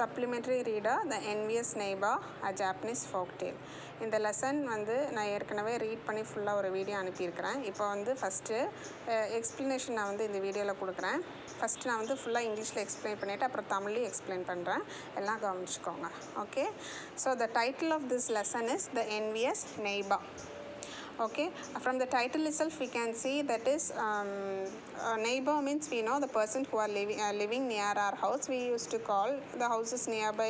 Supplementary reader, The Envious Neighbor, a Japanese folktale. இந்த lesson வந்து நான் ஏற்கனவே ரீட் பண்ணி ஃபுல்லாக ஒரு வீடியோ அனுப்பியிருக்கிறேன். இப்போ வந்து ஃபஸ்ட்டு எக்ஸ்ப்ளனேஷன் நான் வந்து இந்த வீடியோவில் கொடுக்குறேன். ஃபஸ்ட்டு நான் வந்து ஃபுல்லாக இங்கிலீஷில் எக்ஸ்பிளைன் பண்ணிவிட்டு அப்புறம் தமிழ்லையும் எக்ஸ்பிளைன் பண்ணுறேன். எல்லாம் கவனிச்சுக்கோங்க. Okay, so the title of this lesson is the envious neighbour. Okay, from the title itself we can see that is neighbor means we know the person who are living near our house. We used to call the houses nearby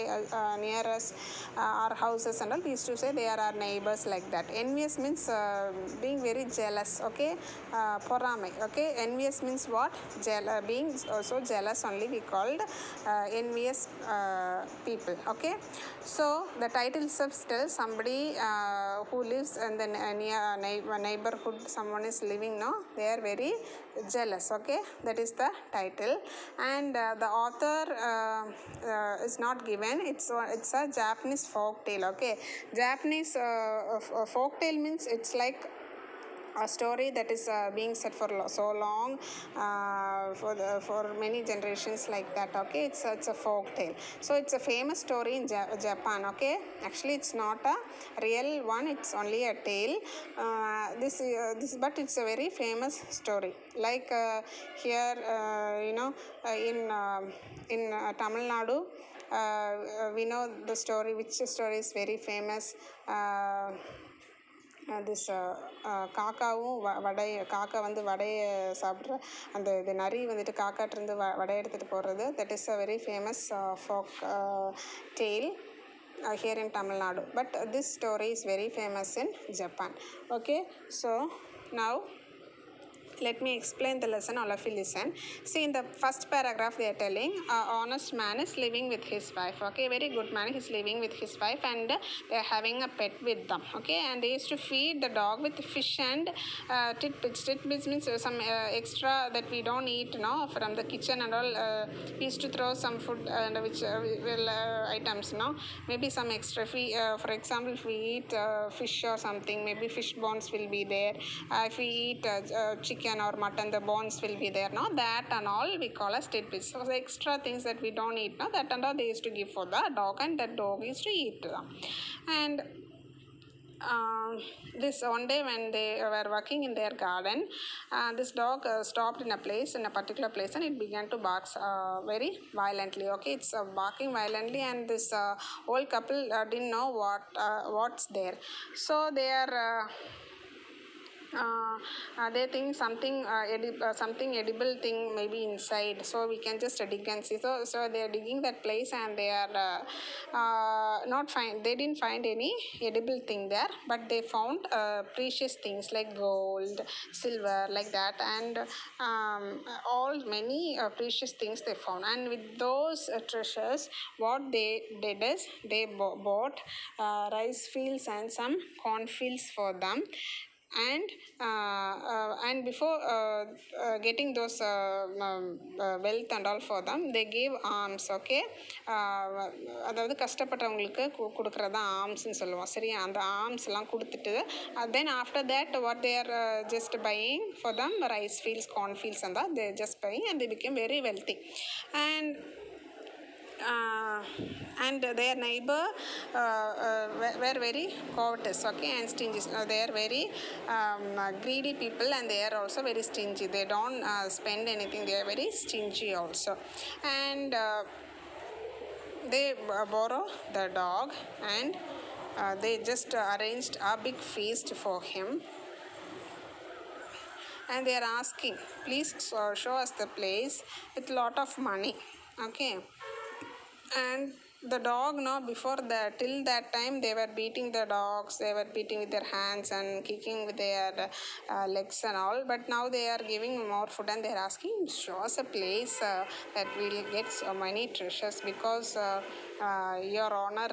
near us, our houses and all, we used to say they are our neighbors, like that. Envious means being very jealous. Okay, poramai. Okay, envious means what? Being also jealous only we called envious people. Okay, so the title itself tells somebody who lives in the near neighborhood, someone is living, no, they are very jealous. Okay, that is the title. And the author is not given. It's a Japanese folk tale. Okay, Japanese folk tale means it's like a story that is being said for so long, for many generations, like that. Okay, it's a folk tale. So it's a famous story in Japan. Okay, actually it's not a real one, it's only a tale. This but it's a very famous story. Like here, in Tamil Nadu, we know the story. Which story is very famous? This காக்காவும் காக்கா வந்து வடையை சாப்பிட்ற அந்த இது நரி வந்துட்டு காக்காட்டிருந்து வடை எடுத்துகிட்டு போடுறது. That is a very famous folk tale here in Tamil Nadu. But this story is very famous in Japan. Okay, so now let me explain the lesson. All of you listen. See, in the first paragraph they are telling an honest man is living with his wife. Okay, very good man, he is living with his wife and they are having a pet with them. Okay, and they used to feed the dog with fish and tidbits. Tidbits means some extra that we don't eat now from the kitchen and all. We used to throw some food and which items, no, maybe some extra. If we, for example, if we eat fish or something, maybe fish bones will be there. If we eat chicken or mutton, the bones will be there. Now that and all we call as tidbits. So the extra things that we don't eat now, that and all they used to give for the dog, and that dog used to eat them. And this one day when they were working in their garden, this dog stopped in a place, in a particular place, and it began to bark very violently. Okay, it's barking violently, and this old couple didn't know what's there. So they are they think something edible thing maybe inside, so we can just dig and see. So they are digging that place and they are they didn't find any edible thing there, but they found precious things like gold, silver, like that, and all many precious things they found. And with those treasures, what they did is they bought rice fields and some corn fields for them. And before getting those wealth and all for them, they gave alms. Okay, அதாவது கஷ்டப்பட்டவங்களுக்கு கொடுக்குறதான் ஆம்ஸ்ன்னு சொல்லுவோம். சரியா, அந்த ஆம்ஸ்லாம் கொடுத்துட்டு then after that what they are just buying for them, rice fields, corn fields and all, they just buying and they became very wealthy. And their neighbor were very covetous. Okay, and stingy. They are very greedy people, and they are also very stingy. They don't spend anything. They are very stingy also. And they borrow the dog, and they just arranged a big feast for him. And they are asking, please show us the place with lot of money. Okay, and the dog, no, before that, till that time they were beating the dogs, they were beating with their hands and kicking with their legs and all, but now they are giving more food and they are asking, show us a place that will get so many treasures, because your honor,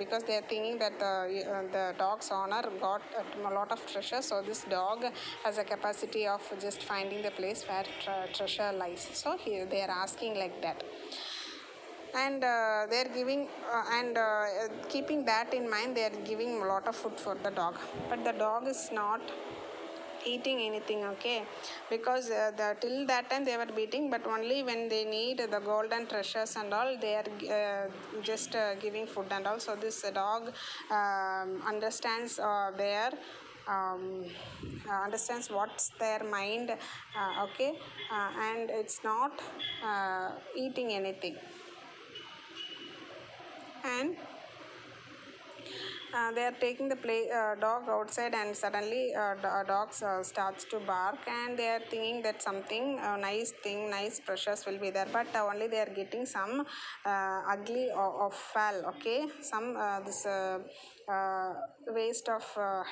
because they are thinking that the dog's honor got a lot of treasure, so this dog has a capacity of just finding the place where treasure lies. So here they are asking like that. And they are giving and keeping that in mind, they are giving a lot of food for the dog, but the dog is not eating anything, okay, because till that time they were beating, but only when they need the golden treasures and all, they are just giving food and all. So this dog understands their understands what's their mind, okay, and it's not eating anything. And they are taking the dog outside, and suddenly dog starts to bark, and they are thinking that something nice precious will be there, but only they are getting some ugly of fowl, okay, some this waste of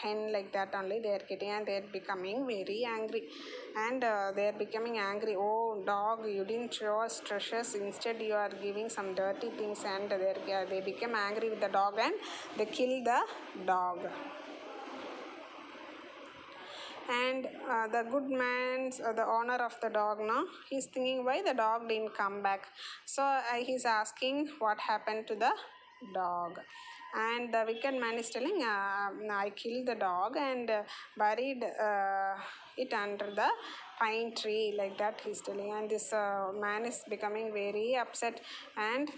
hen, like that only they are getting, and they are becoming very angry, and they are becoming angry. Oh dog, you didn't show us treasures, instead you are giving some dirty things, and they became angry with the dog, and they kill the dog. And the good man, the owner of the dog, no, he's thinking why the dog didn't come back. So he's asking what happened to the dog, and the wicked man is telling, I killed the dog and buried it under the pine tree, like that he's telling. And this man is becoming very upset, and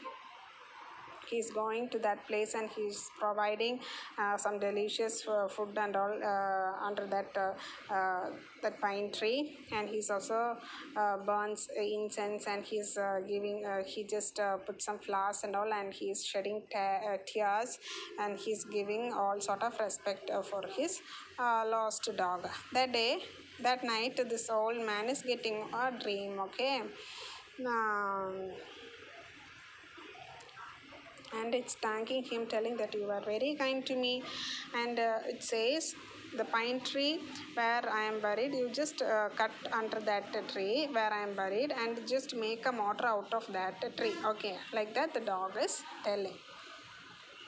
he's going to that place, and he's providing some delicious food and all under that pine tree. And he's also burns incense, and he's giving he just put some flowers and all, and he's shedding tears, and he's giving all sort of respect for his lost dog. That night, this old man is getting a dream, okay. And it's thanking him, telling that you are very kind to me. And it says, the pine tree where I am buried, you just cut under that tree where I am buried, and just make a motor out of that tree, okay, like that the dog is telling.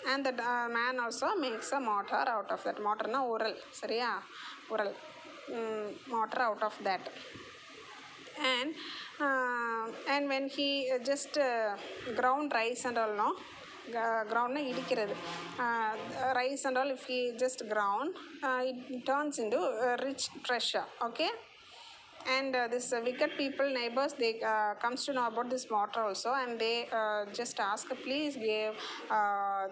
And the man also makes a motor out of that. Motor na oral, சரியா, oral motor out of that. And when he just ground rice and all, no, ground இடிக்கிறது rice and all, if he just ground, it turns into rich treasure, okay. And this wicked people, neighbors, they comes to know about this mortar also, and they just ask, please give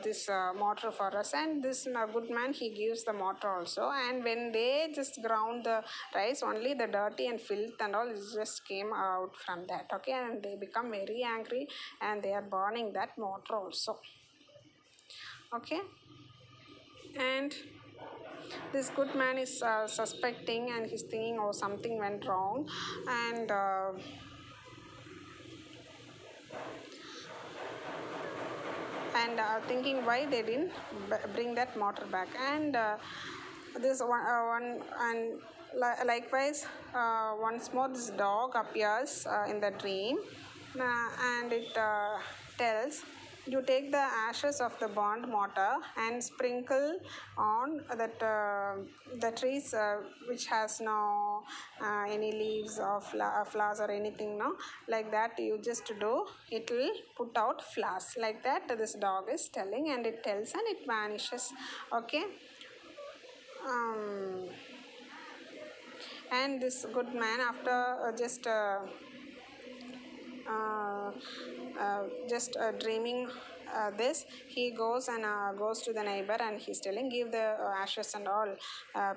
this mortar for us. And this good man, he gives the mortar also. And when they just ground the rice, only the dirty and filth and all just came out from that, okay. And they become very angry, and they are burning that mortar also, okay. And this good man is suspecting, and he's thinking, oh, something went wrong, and thinking why they didn't bring that mortar back. And this one and likewise once more this dog appears in the dream, and it tells, you take the ashes of the burnt mortar and sprinkle on that the trees which has no any leaves or flowers or anything, no, like that you just do, it will put out flowers, like that this dog is telling. And it tells, and it vanishes, okay. And this good man, after just dreaming this, he goes and goes to the neighbor, and he's telling, give the ashes and all,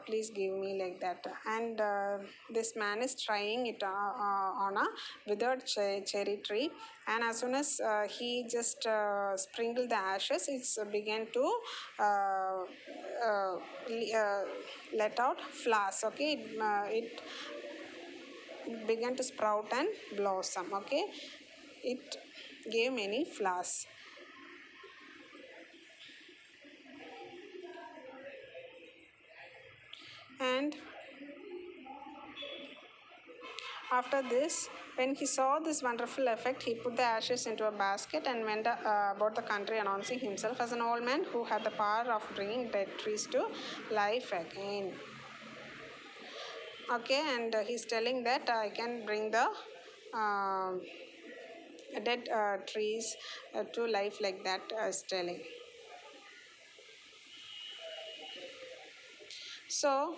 please give me, like that. And this man is trying it on a withered cherry tree, and as soon as he just sprinkled the ashes, it's began to let out flowers, okay. It began to sprout and blossom, okay. It gave many flowers. And after this, when he saw this wonderful effect, he put the ashes into a basket and went about the country, announcing himself as an old man who had the power of bringing dead trees to life again, okay. And he's telling that I can bring the dead trees to life, like that is telling. So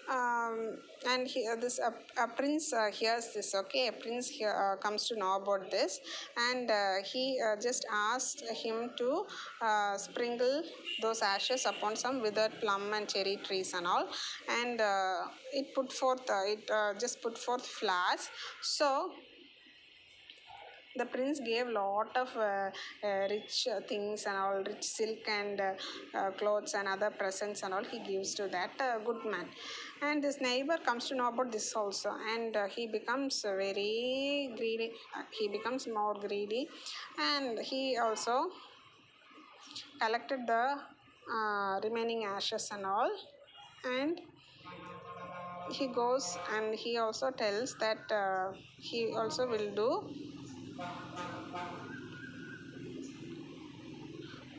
And this a prince hears this. Okay, a prince here comes to know about this, and he just asked him to sprinkle those ashes upon some withered plum and cherry trees and all, and it just put forth flowers. So the prince gave lot of rich things and all, rich silk and clothes and other presents and all he gives to that good man. And this neighbor comes to know about this also, and he becomes very greedy. He becomes more greedy, and he also collected the remaining ashes and all, and he goes and he also tells that he also will do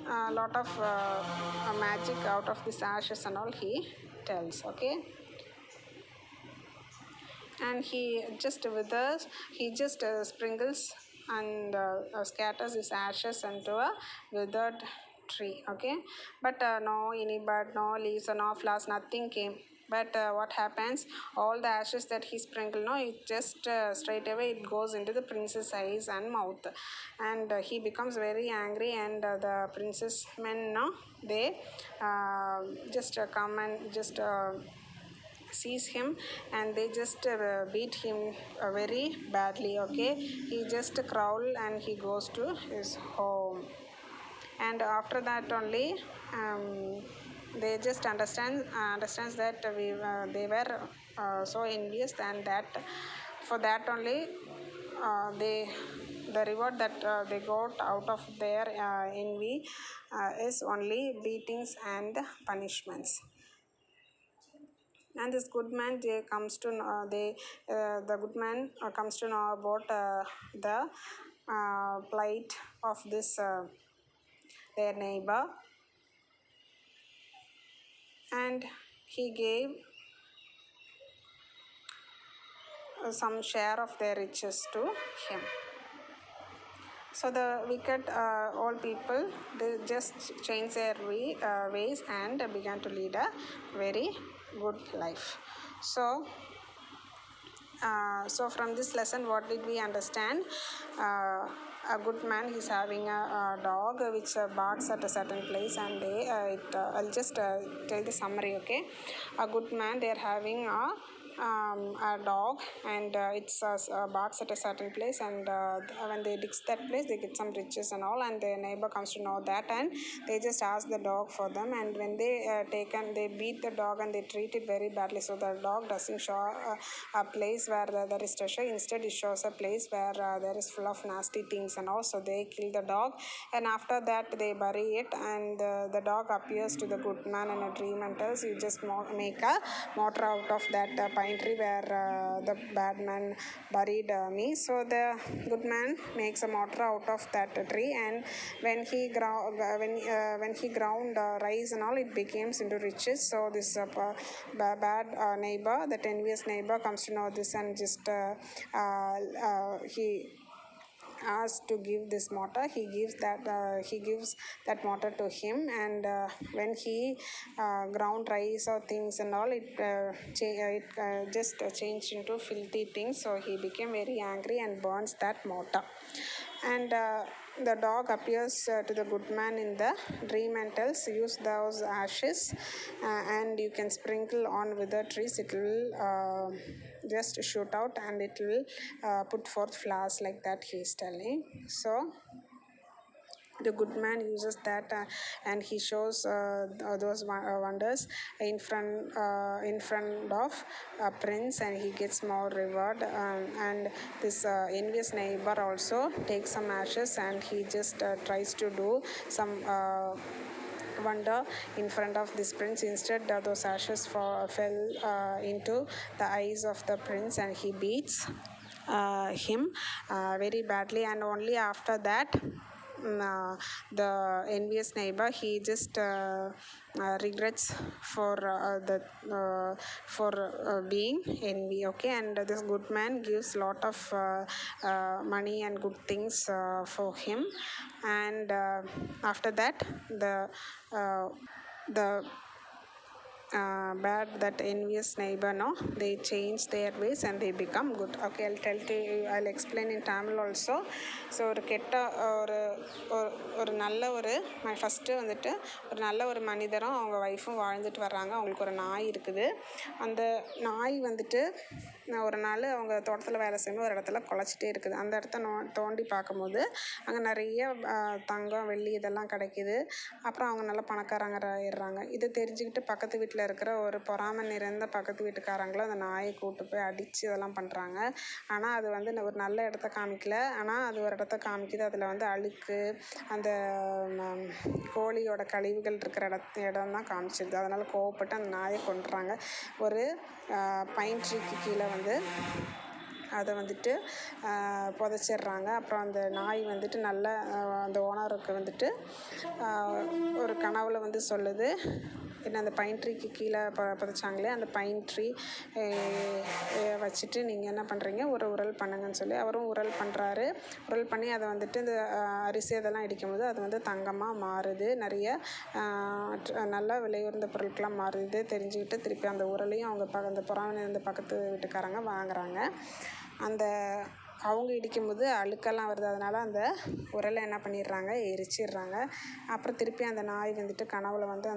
a lot of magic out of these ashes and all he tells. Okay, and he just withers, he just sprinkles and scatters his ashes into a withered tree. Okay, but no any bud, no leaves, no flowers, nothing came. But what happens, all the ashes that he sprinkled, no, it just straight away it goes into the prince's eyes and mouth, and he becomes very angry, and the prince's men, no, they just come and just sees him, and they just beat him very badly. Okay, he just crawl and he goes to his home, and after that only they just understands that they were so envious, and that for that only they the reward that they got out of their envy is only beatings and punishments. And this good man they comes to know, the good man comes to know about the plight of this their neighbor, and he gave some share of their riches to him. So the wicked old people, they just changed their ways and began to lead a very good life. So from this lesson, what did we understand? A good man is having a dog which barks at a certain place, and I'll just tell the summary. Okay, a good man, they are having a dog, and barks at a certain place, and when they dig that place, they get some riches and all, and their neighbor comes to know that, and they just ask the dog for them, and when they beat the dog and they treat it very badly. So the dog doesn't show a place where there is treasure. Instead, it shows a place where there is full of nasty things, and also they kill the dog, and after that they bury it, and the dog appears to the good man in a dream and tells, you just make a mortar out of that pine tree where the bad man buried me. So the good man makes a mortar out of that tree, and when he ground rice and all, it becomes into riches. So this bad neighbor, that envious neighbor, comes to know this, and just he asked to give this mortar. He gives that mortar to him, and when he ground rice or things and all, it just changed into filthy things. So he became very angry and burns that mortar, and the dog appears to the good man in the dream and tells, use those ashes and you can sprinkle on withered trees. It will just shoot out, and it will put forth flowers, like that he is telling. So the good man uses that, and he shows those wonders in front of a prince, and he gets more reward, and this envious neighbor also takes some ashes, and he just tries to do some wonder in front of this prince. Instead, those ashes fell into the eyes of the prince, and he beats him very badly. And only after that, the envious neighbor, he just regrets for being envy. Okay, and this good man gives lot of money and good things for him, and after that the bad, that envious neighbor, no, they change their ways and they become good. Okay, I'll explain in Tamil also. So ஒரு கெட்ட ஒரு நல்ல ஒரு first வந்துட்டு ஒரு நல்ல ஒரு மனிதரும் அவங்க ஒய்ஃபும் வாழ்ந்துட்டு வர்றாங்க. அவங்களுக்கு ஒரு நாய் இருக்குது. அந்த நாய் வந்துட்டு ஒரு நாள் அவங்க தோட்டத்தில் வேலை செய்யும்போது ஒரு இடத்துல குலைச்சிட்டே இருக்குது. அந்த இடத்த தோண்டி பார்க்கும்போது அங்கே நிறைய தங்கம் வெள்ளி இதெல்லாம் கிடைக்கிது. அப்புறம் அவங்க நல்லா பணக்காரங்க ஆயிடுறாங்க. இதை தெரிஞ்சுக்கிட்டு பக்கத்து வீட்டில் இருக்கிற ஒரு பொறாமை நிறைந்த பக்கத்து வீட்டுக்காரங்களும் அந்த நாயை கூட்டு போய் அடித்து இதெல்லாம் பண்ணுறாங்க. ஆனால் அது வந்து ஒரு நல்ல இடத்த காமிக்கல. ஆனால் அது ஒரு இடத்த காமிக்குது. அதில் வந்து அழுக்கு, அந்த கோழியோட கழிவுகள் இருக்கிற இடம் தான் காமிச்சிருது. அதனால் கோவப்பட்டு அந்த நாயை கொண்டுறாங்க. ஒரு பைன் ட்ரீக்கு கீழே வந்து அதை வந்துட்டு புதைச்சிட்றாங்க. அப்புறம் அந்த நாய் வந்துட்டு நல்ல அந்த ஓனருக்கு வந்துட்டு ஒரு கனவுல வந்து சொல்லுது, என்ன அந்த பைன் ட்ரீக்கு கீழே புதைச்சாங்களே அந்த பைன் ட்ரீ வச்சுட்டு நீங்கள் என்ன பண்ணுறீங்க, ஒரு உரல் பண்ணுங்கன்னு சொல்லி அவரும் உரல் பண்ணுறாரு. உரல் பண்ணி அதை வந்துட்டு இந்த அரிசி அதெல்லாம் இடிக்கும்போது அது வந்து தங்கமாக மாறுது. நிறைய நல்லா விலையுறந்த பொருட்களாக மாறுது. தெரிஞ்சுக்கிட்டு திருப்பி அந்த உரலையும் அவங்க அந்த பொறாமை இருந்த பக்கத்து வீட்டுக்காரங்க வாங்குறாங்க. அந்த அவங்க இடிக்கும்போது அழுக்கெல்லாம் வருது. அதனால் அந்த உரலை என்ன பண்ணிடுறாங்க, எரிச்சிடுறாங்க. அப்புறம் திருப்பி அந்த நாய் வந்துட்டு கனவுல வந்து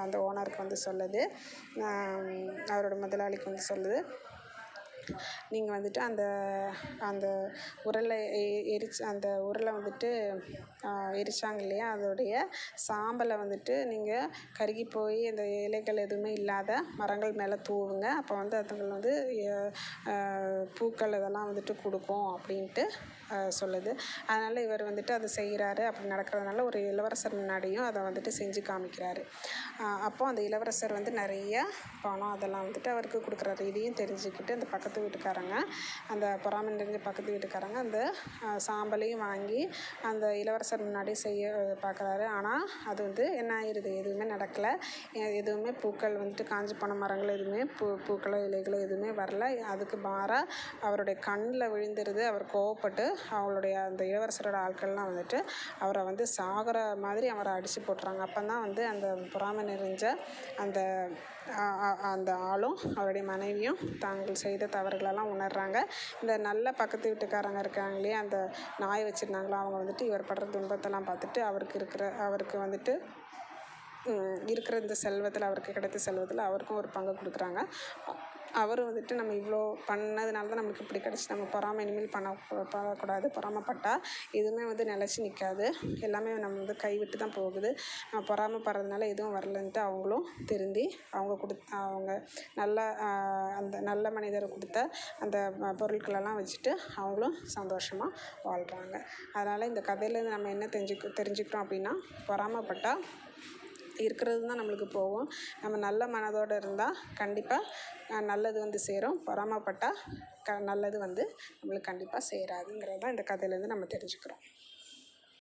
அந்த ஓனருக்கு வந்து சொல்லுது, அவரோட முதலாளிக்கு வந்து சொல்லுது, நீங்கள் வந்துட்டு அந்த உரலை அந்த உரலை வந்துட்டு எரிச்சாங்க இல்லையா, அதோடைய சாம்பலை வந்துட்டு நீங்கள் கருகி போய் அந்த இலைகள் எதுவுமே இல்லாத மரங்கள் மேலே தூவுங்க. அப்போ வந்து அதுங்கள் வந்து பூக்கள் இதெல்லாம் வந்துட்டு கொடுக்கும் அப்படின்ட்டு சொல்லுது. அதனால் இவர் வந்துட்டு அதை செய்கிறாரு. அப்படி நடக்கிறதுனால ஒரு இளவரசர் முன்னாடியும் அதை வந்துட்டு செஞ்சு காமிக்கிறாரு. அப்போது அந்த இளவரசர் வந்து நிறைய பணம் அதெல்லாம் வந்துட்டு அவருக்கு கொடுக்குறாரு. இதையும் தெரிஞ்சுக்கிட்டு அந்த பக்கத்து வீட்டுக்காரங்க, அந்த பொறாமை நிறைஞ்ச பக்கத்து வீட்டுக்காரங்க அந்த சாம்பலையும் வாங்கி அந்த இளவரசர் முன்னாடி செய்ய பார்க்குறாரு. ஆனால் அது வந்து என்ன ஆயிடுது, எதுவுமே நடக்கலை. எதுவுமே பூக்கள் வந்துட்டு காஞ்சி போன மரங்கள் எதுவுமே பூக்களோ இலைகளோ எதுவுமே வரல. அதுக்கு மாறாக அவருடைய கண்ணில் விழுந்துருது. அவர் கோவப்பட்டு அவங்களுடைய அந்த இளவரசரோட ஆட்கள்லாம் வந்துட்டு அவரை வந்து சாகிற மாதிரி அவரை அடித்து போட்டுறாங்க. அப்போ தான் வந்து அந்த பொறாமை நிறைஞ்ச அந்த ஆளும் அவருடைய மனைவியும் தாங்கள் செய்த தவறுகளெல்லாம் உணர்றாங்க. இந்த நல்ல பக்கத்து வீட்டுக்காரங்க இருக்காங்க இல்லையா, அந்த நாய் வச்சுருந்தாங்களோ, அவங்க வந்துட்டு இவர் படுற துன்பத்தெல்லாம் பார்த்துட்டு அவருக்கு வந்துட்டு இருக்கிற இந்த செல்வத்தில், அவருக்கு கிடைத்த செல்வத்தில் அவருக்கும் ஒரு பங்கு கொடுக்குறாங்க. அவரும் வந்துட்டு நம்ம இவ்வளோ பண்ணதுனால தான் நம்மளுக்கு இப்படி கிடச்சி, நம்ம பொறாமை இனிமேல் பண்ணக்கூடாது. பொறாமைப்பட்டால் எதுவுமே வந்து நிலச்சி நிற்காது. எல்லாமே நம்ம வந்து கைவிட்டு தான் போகுது. பொறாமைப்படுறதுனால எதுவும் வரலன்ட்டு அவங்களும் திருந்தி அவங்க அந்த நல்ல மனிதர் கொடுத்த அந்த பொருட்களெல்லாம் வச்சுட்டு அவங்களும் சந்தோஷமாக வாழ்கிறாங்க. அதனால் இந்த கதையிலேருந்து நம்ம என்ன தெரிஞ்சுக்கிறோம் அப்படின்னா, பொறாமைப்பட்டால் இருக்கிறது தான் நம்மளுக்கு போகும். நம்ம நல்ல மனதோடு இருந்தால் கண்டிப்பாக நல்லது வந்து சேரும். பொறாமைப்பட்டால் நல்லது வந்து நம்மளுக்கு கண்டிப்பாக சேராதுங்கிறது தான் இந்த கதையிலேருந்து நம்ம தெரிஞ்சுக்கிறோம்.